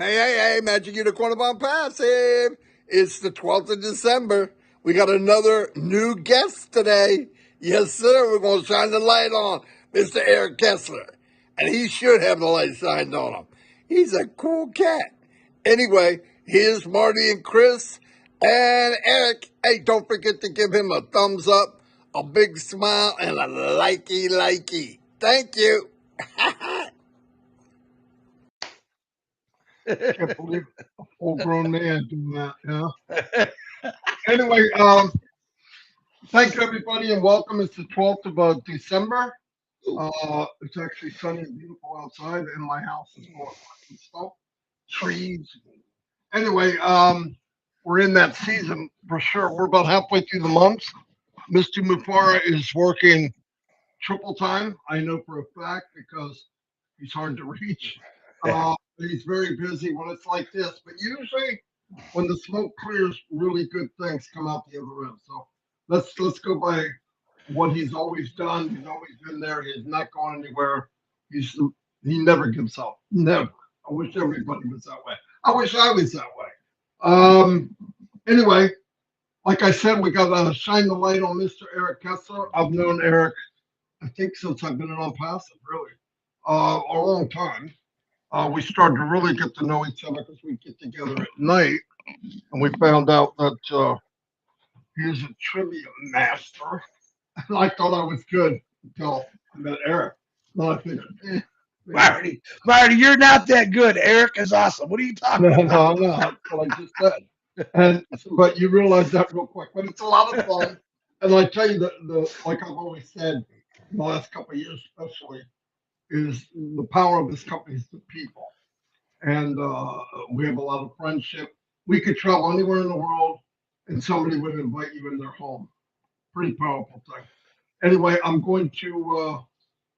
Hey, Magic Unicorn on Passive. It's the 12th of December. We got another new guest today. Yes, sir. We're going to shine the light on Mr. Eric Kesler. And he should have the light shined on him. He's a cool cat. Anyway, here's Marty and Chris and Eric. Hey, don't forget to give him a thumbs up, a big smile, and a likey. Thank you. Can't believe a full-grown man doing that. Anyway, thank you everybody and welcome. It's the 12th of December. It's actually sunny and beautiful outside, and my house is full of fucking stuff, trees. Anyway, we're in that season for sure. We're about halfway through the month. Mr. Mufara is working triple time. I know for a fact because he's hard to reach. He's very busy when it's like this, but usually when the smoke clears, really good things come out the other end. So let's go by what he's always done. He's always been there. He's not going anywhere. He never gives up. Never. I wish everybody was that way. I wish I was that way. Anyway, like I said, we got to shine the light on Mr. Eric Kesler. I've known Eric, I think, since I've been on Passive, really, a long time. We started to really get to know each other because we get together at night, and we found out that he's a trivia master. And I thought I was good until I met Eric. Then I figured, Marty, you're not that good. Eric is awesome. What are you talking about? No, that's what I just said. But you realize that real quick. But it's a lot of fun. And I tell you, like I've always said, in the last couple of years especially, is the power of this company is the people. And we have a lot of friendship. We could travel anywhere in the world and somebody would invite you in their home. Pretty powerful thing. Anyway, I'm going to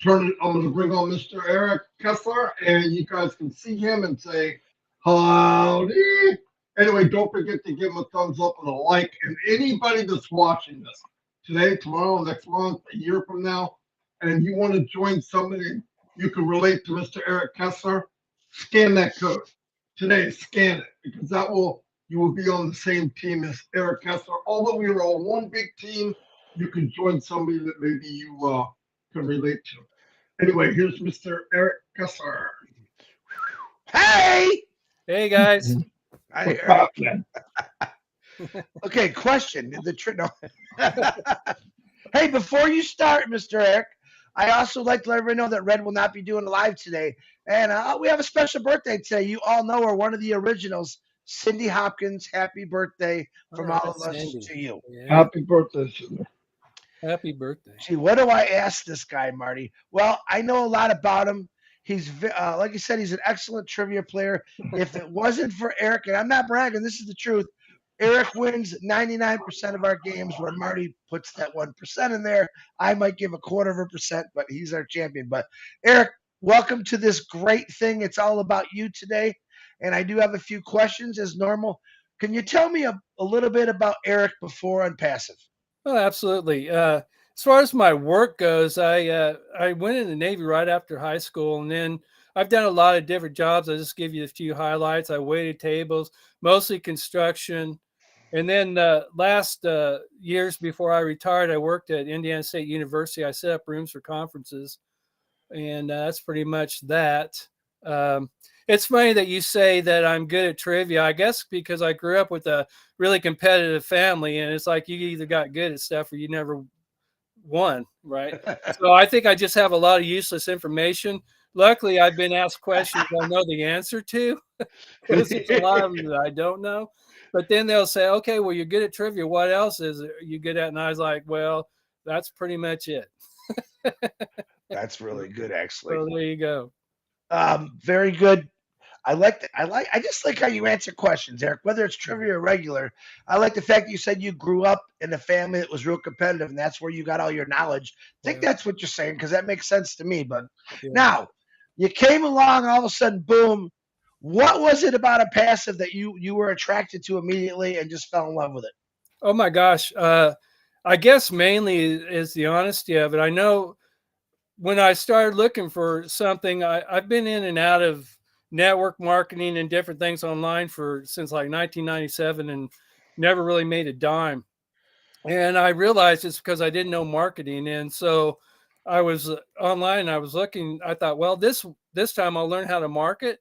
I'm going to bring on Mr. Eric Kesler, and you guys can see him and say, howdy. Anyway, don't forget to give him a thumbs up and a like. And anybody that's watching this today, tomorrow, next month, a year from now, and you want to join somebody you can relate to Mr. Eric Kesler, scan that code today. Scan it because you will be on the same team as Eric Kesler. Although we are all one big team, you can join somebody that maybe you can relate to. Anyway, here's Mr. Eric Kesler. Hey guys. Hi, Eric. Okay, question. Hey, before you start, Mr. Eric, I also like to let everyone know that Red will not be doing live today. And we have a special birthday today. You all know her, one of the originals, Cindy Hopkins. Happy birthday from all of us to you. Yeah. Happy birthday, Cindy. Happy birthday. Gee, what do I ask this guy, Marty? Well, I know a lot about him. He's, like I said, he's an excellent trivia player. If it wasn't for Eric, and I'm not bragging, this is the truth, Eric wins 99% of our games where Marty puts that 1% in there. I might give 0.25%, but he's our champion. But Eric, welcome to this great thing. It's all about you today. And I do have a few questions as normal. Can you tell me a little bit about Eric before ONPASSIVE? Oh, absolutely. As far as my work goes, I went in the Navy right after high school, and then I've done a lot of different jobs. I'll just give you a few highlights. I waited tables, mostly construction. And then last years before I retired, I worked at Indiana State University. I set up rooms for conferences, and that's pretty much that. It's funny that you say that I'm good at trivia, I guess, because I grew up with a really competitive family, and it's like you either got good at stuff or you never won, right? So I think I just have a lot of useless information. Luckily, I've been asked questions I know the answer to, because there's a lot of them that I don't know. But then they'll say, okay, well, you're good at trivia. What else is you good at? And I was like, well, that's pretty much it. That's really good, actually. So there you go. Very good. I just like how you answer questions, Eric, whether it's trivia or regular. I like the fact that you said you grew up in a family that was real competitive, and that's where you got all your knowledge. I think that's what you're saying, because that makes sense to me. But now, you came along, all of a sudden, boom. What was it about ONPASSIVE that you were attracted to immediately and just fell in love with it? Oh, my gosh. I guess mainly is the honesty of it. I know when I started looking for something, I've been in and out of network marketing and different things online since like 1997 and never really made a dime. And I realized it's because I didn't know marketing. And so I was online, I was looking, I thought, well, this time I'll learn how to market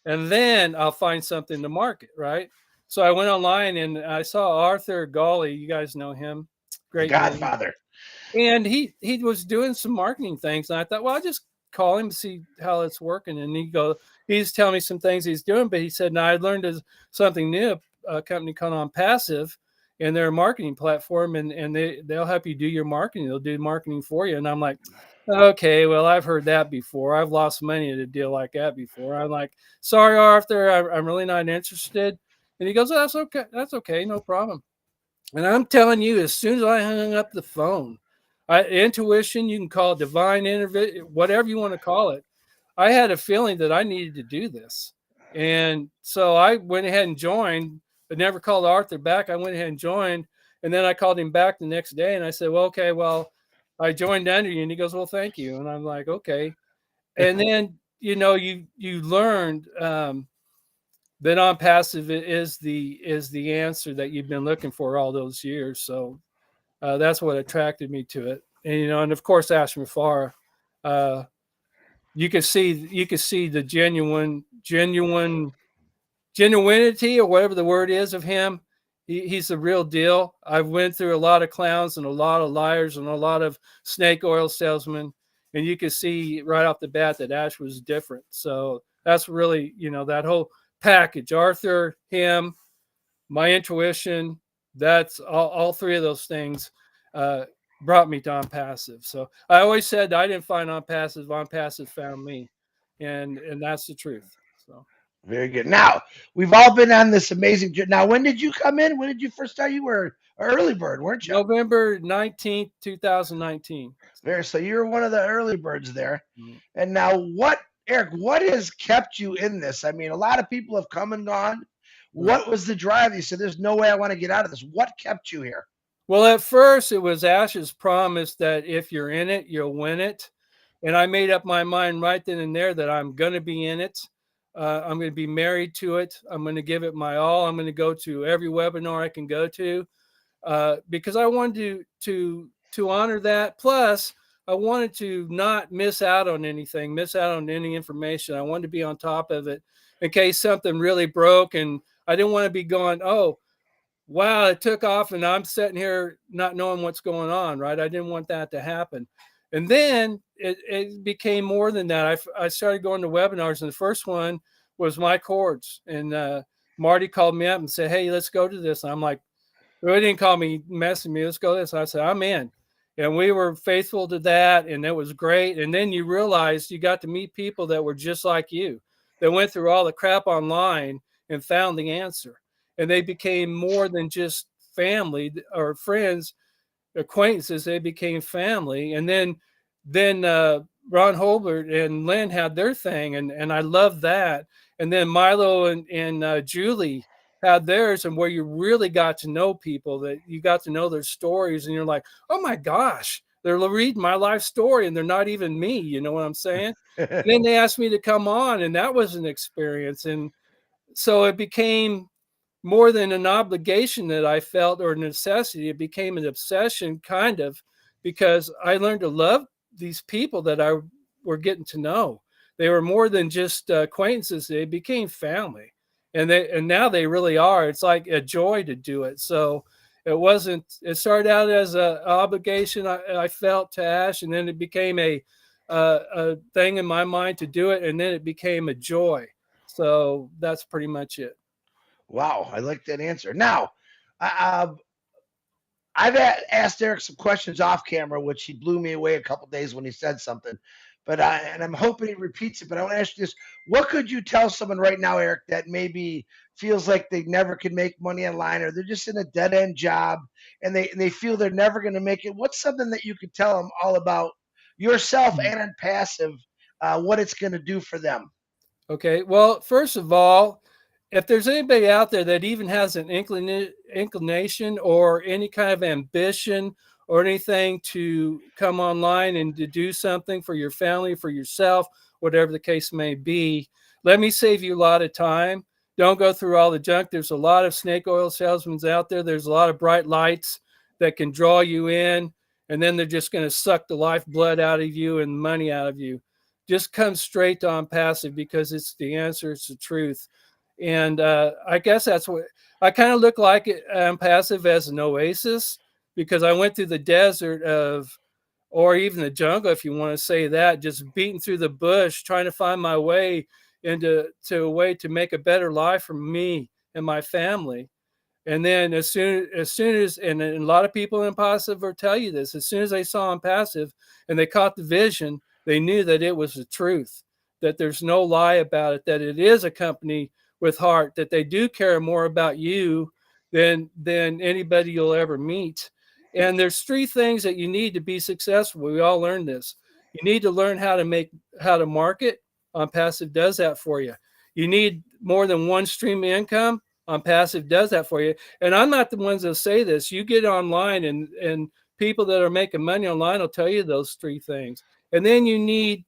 and then I'll find something to market, right? So I went online and I saw Arthur Gawley. You guys know him. The Great name. Godfather. And he was doing some marketing things. And I thought, well, I'll just call him to see how it's working. And he's telling me some things he's doing, but he said, no, I learned something new, a company called ONPASSIVE, and they're a marketing platform, and they'll help you do your marketing. They'll do marketing for you. And I'm like, okay, well, I've heard that before. I've lost money at a deal like that before. I'm like, sorry, Arthur, I'm really not interested. And he goes, oh, that's okay. That's okay. No problem. And I'm telling you, as soon as I hung up the phone, intuition, you can call it divine intervention, whatever you want to call it. I had a feeling that I needed to do this. And so I went ahead and joined. I never called Arthur back. I went ahead and joined. And then I called him back the next day and I said, well, okay, well, I joined under you. And he goes, well, thank you. And I'm like, okay. And then, you learned that ONPASSIVE is the answer that you've been looking for all those years. So that's what attracted me to it. And, and of course, Ashton Farr, you could see the genuinity or whatever the word is of him. He's the real deal. I've went through a lot of clowns and a lot of liars and a lot of snake oil salesmen, and you could see right off the bat that Ash was different. So that's really, that whole package, Arthur, him, my intuition, that's all three of those things brought me to ONPASSIVE. So I always said I didn't find ONPASSIVE found me, and that's the truth. So very good. Now we've all been on this amazing journey. Now, when did you come in? When did you first start? You were an early bird, weren't you? November 19th, 2019. So you're one of the early birds there. Mm-hmm. And now, Eric, what has kept you in this? I mean, a lot of people have come and gone. What was the drive? You said, there's no way I want to get out of this. What kept you here? Well, at first, it was Ash's promise that if you're in it, you'll win it. And I made up my mind right then and there that I'm going to be in it. I'm going to be married to it. I'm going to give it my all. I'm going to go to every webinar I can go to because I wanted to honor that. Plus, I wanted to not miss out on anything, miss out on any information. I wanted to be on top of it in case something really broke. And I didn't want to be going, oh, wow, it took off and I'm sitting here not knowing what's going on, right? I didn't want that to happen. And then it became more than that. I started going to webinars, and the first one was My Chords. And Marty called me up and said, hey, let's go to this. And I'm like, well, he didn't call me, messing me. Let's go to this. I said, I'm in. And we were faithful to that, and it was great. And then you realized you got to meet people that were just like you, that went through all the crap online and found the answer. And they became more than just family or friends, acquaintances. They became family. And then Ron Holbert and Lynn had their thing, and I love that. And then Milo and Julie had theirs, and where you really got to know people, that you got to know their stories, and you're like, oh my gosh, they're reading my life story, and they're not even me. You know what I'm saying? And then they asked me to come on, and that was an experience. And so it became more than an obligation that I felt or a necessity. It became an obsession, kind of, because I learned to love these people that I were getting to know. They were more than just acquaintances. They became family, and now they really are. It's like a joy to do it. So it started out as an obligation I felt to Ash, and then it became a thing in my mind to do it, and then it became a joy. So that's pretty much it. Wow, I like that answer. Now, I've asked Eric some questions off camera, which he blew me away a couple days when he said something. But I'm hoping he repeats it. But I want to ask you this: what could you tell someone right now, Eric, that maybe feels like they never could make money online, or they're just in a dead end job, and they feel they're never going to make it? What's something that you could tell them all about yourself and ONPASSIVE, what it's going to do for them? Okay. Well, first of all, if there's anybody out there that even has an inclination or any kind of ambition or anything to come online and to do something for your family, for yourself, whatever the case may be, Let me save you a lot of time. Don't go through all the junk. There's a lot of snake oil salesmen out there. There's a lot of bright lights that can draw you in, and then they're just going to suck the lifeblood out of you and money out of you. Just come straight to OnPassive because it's the answer. It's the truth. And I guess that's what I kind of look like OnPassive as an oasis, because I went through the desert of, or even the jungle, if you want to say that, just beating through the bush, trying to find my way into a way to make a better life for me and my family. And then as soon as and a lot of people in passive will tell you this, as soon as they saw OnPassive and they caught the vision, they knew that it was the truth, that there's no lie about it, that it is a company with heart, that they do care more about you than anybody you'll ever meet. And there's three things that you need to be successful. We all learned this. You need to learn how to market. OnPassive does that for you. You need more than one stream of income. OnPassive does that for you. And I'm not the ones that say this. You get online and people that are making money online will tell you those three things. And then you need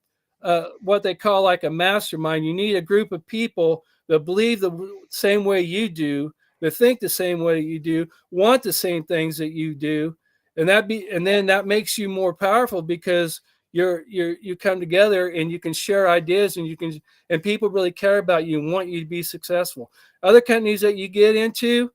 what they call like a mastermind. You need a group of people that believe the same way you do, that think the same way you do, want the same things that you do. And then that makes you more powerful because you come together and you can share ideas and people really care about you and want you to be successful. Other companies that you get into,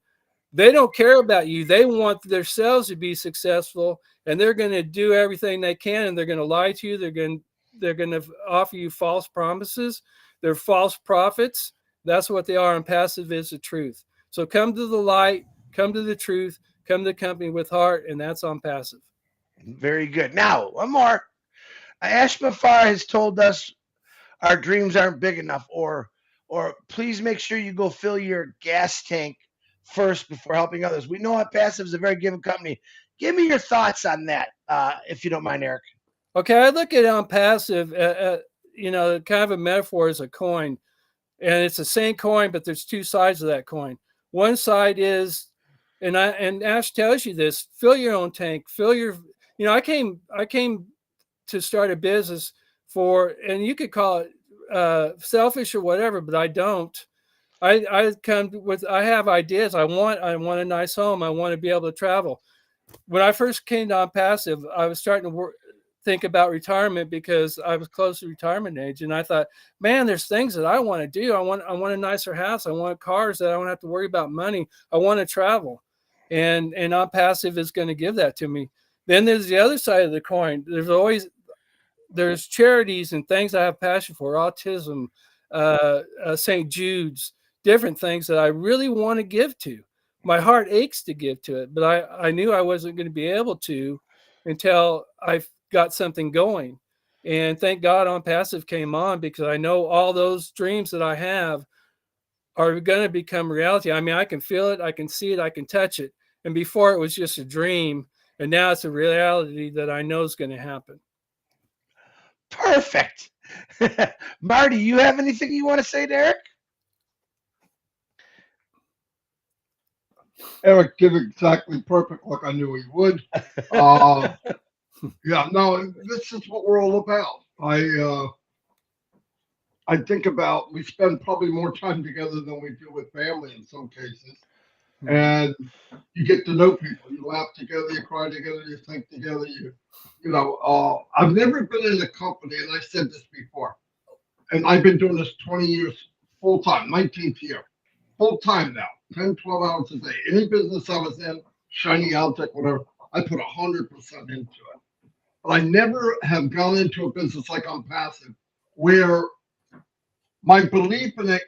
they don't care about you. They want themselves to be successful, and they're going to do everything they can, and they're going to lie to you. They're going to offer you false promises. They're false prophets. That's what they are. And passive is the truth. So come to the light, come to the truth, come to the company with heart, and that's OnPassive. Very good. Now, one more. Ash Mafar has told us our dreams aren't big enough, or please make sure you go fill your gas tank first before helping others. We know OnPassive is a very giving company. Give me your thoughts on that, if you don't mind, Eric. Okay, I look at OnPassive, kind of a metaphor as a coin, and it's the same coin, but there's two sides of that coin. One side is, and Ash tells you this: fill your own tank, fill your. I came to start a business and you could call it selfish or whatever, but I don't. I have ideas. I want a nice home. I want to be able to travel. When I first came to OnPassive, I was starting to think about retirement because I was close to retirement age, and I thought, man, there's things that I want to do. I want a nicer house. I want cars that I don't have to worry about money. I want to travel, and OnPassive is going to give that to me. Then there's the other side of the coin. There's charities and things I have passion for, autism, St. Jude's, different things that I really want to give to. My heart aches to give to it, but I knew I wasn't going to be able to until I got something going. And thank God OnPassive came on, because I know all those dreams that I have are going to become reality. I mean, I can feel it, I can see it, I can touch it. And before it was just a dream, and now it's a reality that I know is going to happen. Perfect. Marty, you have anything you want to say to Eric? Eric did exactly perfect, like I knew he would. Yeah, no, this is what we're all about. I think about, we spend probably more time together than we do with family in some cases, and you get to know people. You laugh together, you cry together, you think together. I've never been in a company, and I said this before, and I've been doing this 20 years full time, 19th year, full time now, 10, 12 hours a day. Any business I was in, shiny object, whatever, I put 100% into it. But I never have gone into a business like OnPassive where my belief in it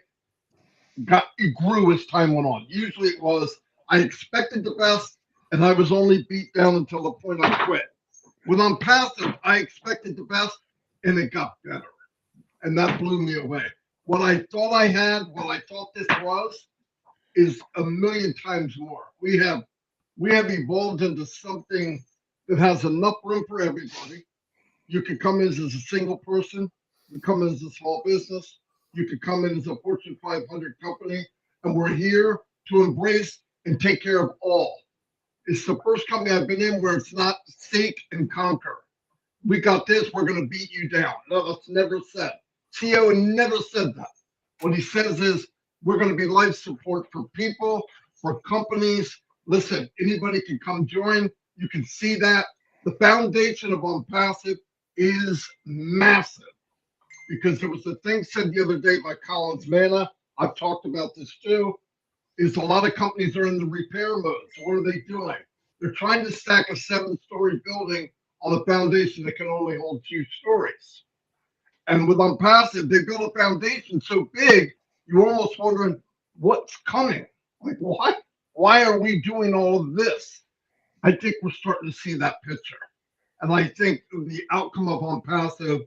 grew as time went on. Usually it was, I expected the best, and I was only beat down until the point I quit. With OnPassive, I expected the best, and it got better. And that blew me away. What I thought I had, what I thought this was, is a million times more. We have evolved into something that has enough room for everybody. You can come in as a single person, you can come in as a small business, you could come in as a Fortune 500 company, and we're here to embrace and take care of all. It's the first company I've been in where it's not seek and conquer. We got this, we're going to beat you down. No, that's never said. CEO never said that. What he says is, we're going to be life support for people, for companies. Listen, anybody can come join. You can see that. The foundation of ONPASSIVE is massive, because there was a thing said the other day by Collins Manna. I've talked about this too. Is a lot of companies are in the repair mode. So what are they doing? They're trying to stack a 7-story building on a foundation that can only hold 2 stories. And with ONPASSIVE, they built a foundation so big, you're almost wondering what's coming. Like, what? Why are we doing all of this? I think we're starting to see that picture. And I think the outcome of ONPASSIVE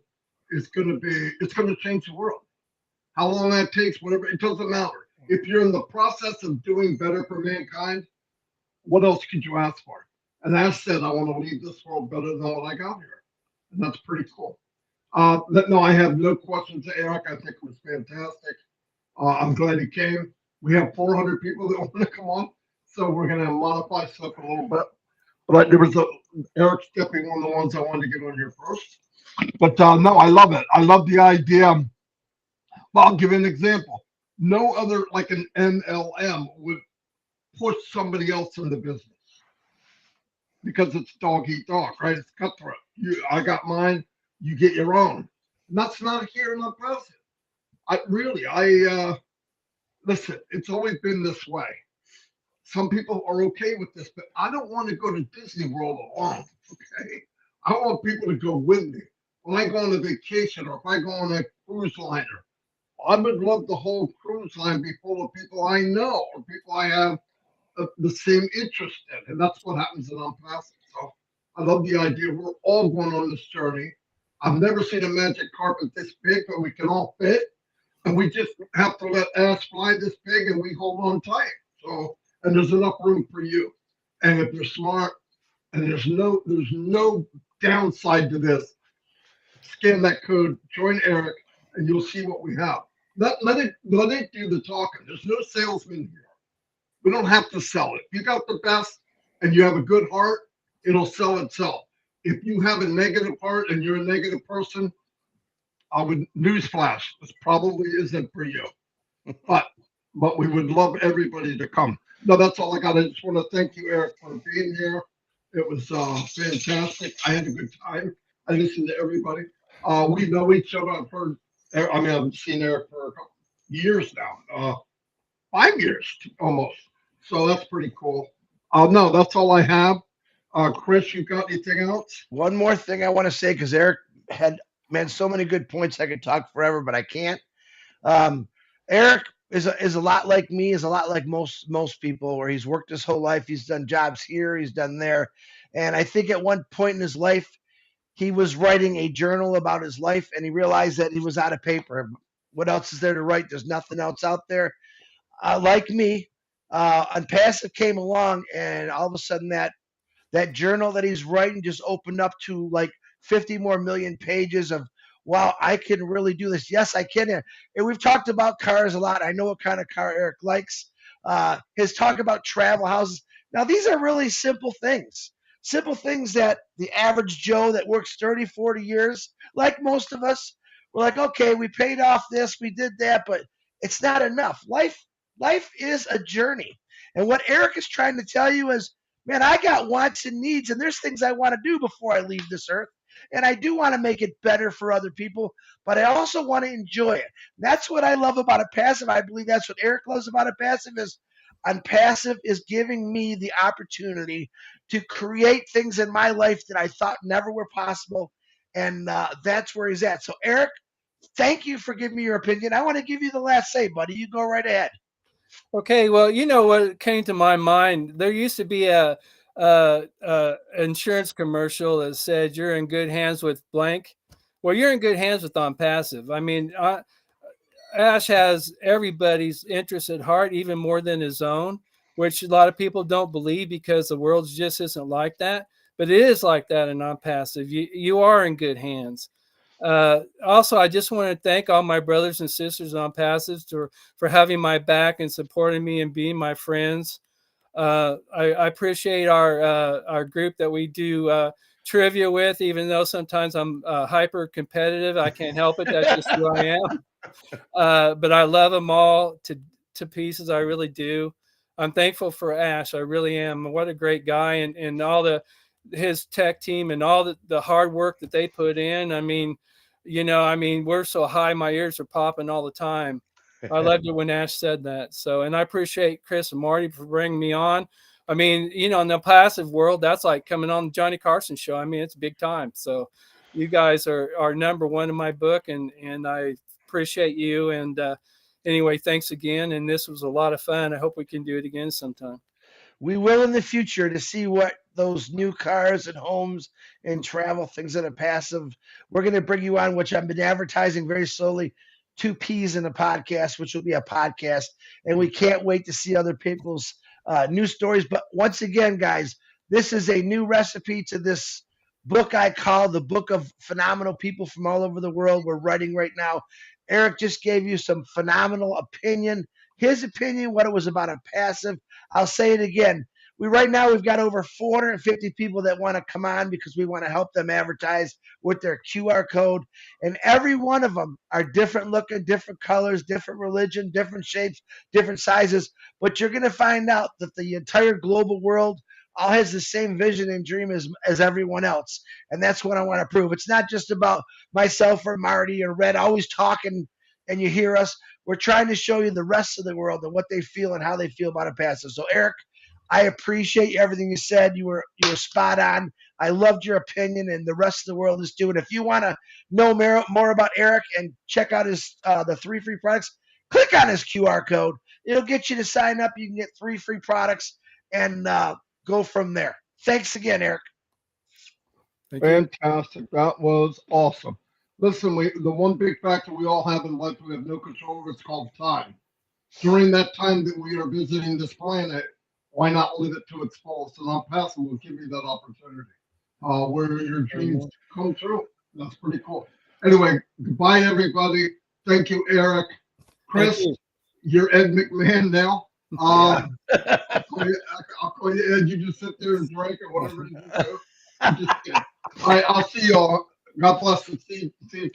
is going to be, it's going to change the world. How long that takes, whatever, it doesn't matter. If you're in the process of doing better for mankind, what else could you ask for? And as said, I want to leave this world better than what I got here. And that's pretty cool. No, I have no questions to Eric. I think it was fantastic. I'm glad he came. We have 400 people that want to come on, so we're going to modify stuff a little bit. But there was Eric's definitely one of the ones I wanted to get on here first. But no, I love it. I love the idea. Well, I'll give you an example. No other, like an MLM, would push somebody else in the business because it's dog eat dog, right? It's cutthroat. I got mine, you get your own. And that's not here in ONPASSIVE. Listen, it's always been this way. Some people are okay with this, but I don't want to go to Disney World alone, okay? I want people to go with me. When I go on a vacation or if I go on a cruise liner, I would love the whole cruise line be full of people I know or people I have the same interest in. And that's what happens in ONPASSIVE. So I love the idea. We're all going on this journey. I've never seen a magic carpet this big, but we can all fit. And we just have to let ass fly this big and we hold on tight. So, and there's enough room for you. And if you're smart, and there's no downside to this, scan that code, join Eric, and you'll see what we have. Let it do the talking. There's no salesman here. We don't have to sell it. If you got the best and you have a good heart, it'll sell itself. If you have a negative heart and you're a negative person, I would newsflash, this probably isn't for you. But we would love everybody to come. No, that's all I got. I just want to thank you, Eric, for being here. It was fantastic. I had a good time. I listened to everybody. We know each other. I've seen Eric for a couple years now, 5 years almost. So that's pretty cool. No, that's all I have. Chris, you got anything else? One more thing I want to say, because Eric had so many good points. I could talk forever, but I can't. Eric is a lot like me, is a lot like most people, where he's worked his whole life. He's done jobs here, he's done there. And I think at one point in his life, he was writing a journal about his life, and he realized that he was out of paper. What else is there to write? There's nothing else out there. Like me, ONPASSIVE came along, and all of a sudden that journal that he's writing just opened up to like 50 more million pages of, wow, I can really do this. Yes, I can. And we've talked about cars a lot. I know what kind of car Eric likes. His talk about travel houses. Now, these are really simple things that the average Joe that works 30, 40 years, like most of us, we're like, okay, we paid off this, we did that, but it's not enough. Life is a journey. And what Eric is trying to tell you is, man, I got wants and needs, and there's things I want to do before I leave this earth. And I do want to make it better for other people, but I also want to enjoy it. That's what I love about ONPASSIVE. I believe that's what Eric loves about ONPASSIVE is ONPASSIVE is giving me the opportunity to create things in my life that I thought never were possible. And that's where he's at. So, Eric, thank you for giving me your opinion. I want to give you the last say, buddy. You go right ahead. Okay, well, you know what came to my mind? There used to be a insurance commercial that said you're in good hands with blank. Well, you're in good hands with ONPASSIVE. I mean, Ash has everybody's interest at heart, even more than his own, which a lot of people don't believe because the world just isn't like that. But it is like that in ONPASSIVE. You are in good hands. Also, I just want to thank all my brothers and sisters on ONPASSIVE for having my back and supporting me and being my friends. I appreciate our group that we do trivia with, even though sometimes I'm hyper competitive. I can't help it. That's just who I am. But I love them all to pieces. I really do. I'm thankful for Ash. I really am. What a great guy, and all his tech team and all the hard work that they put in. I mean, we're so high, my ears are popping all the time. I loved it when Ash said that. So, and I appreciate Chris and Marty for bringing me on. I mean, in the passive world, that's like coming on the Johnny Carson show. I mean, it's big time. So you guys are number one in my book, and I appreciate you. And anyway, thanks again. And this was a lot of fun. I hope we can do it again sometime. We will in the future to see what those new cars and homes and travel things that are passive. We're going to bring you on, which I've been advertising very slowly, 2Ps in a podcast, which will be a podcast. And we can't wait to see other people's news stories. But once again, guys, this is a new recipe to this book I call the Book of Phenomenal People from All Over the World. We're writing right now. Eric just gave you some phenomenal opinion. His opinion, what it was about a passive. I'll say it again. Right now we've got over 450 people that want to come on because we want to help them advertise with their QR code. And every one of them are different looking, different colors, different religion, different shapes, different sizes. But you're going to find out that the entire global world all has the same vision and dream as everyone else. And that's what I want to prove. It's not just about myself or Marty or Red always talking and you hear us. We're trying to show you the rest of the world and what they feel and how they feel about a passive. So, Eric, I appreciate everything you said. You were spot on. I loved your opinion, and the rest of the world is too. And if you want to know more about Eric and check out his the 3 free products, click on his QR code. It'll get you to sign up. You can get 3 free products and go from there. Thanks again, Eric. Fantastic. That was awesome. Listen, the one big factor we all have in life we have no control over, it's called time. During that time that we are visiting this planet, why not live it to its fullest? And ONPASSIVE will give you that opportunity where your dreams come true. That's pretty cool. Anyway, goodbye, everybody. Thank you, Eric. Chris, you're Ed McMahon now. I'll call you Ed. You just sit there and drink or whatever you do. I'm just kidding. All right, I'll see y'all. God bless and see you tomorrow.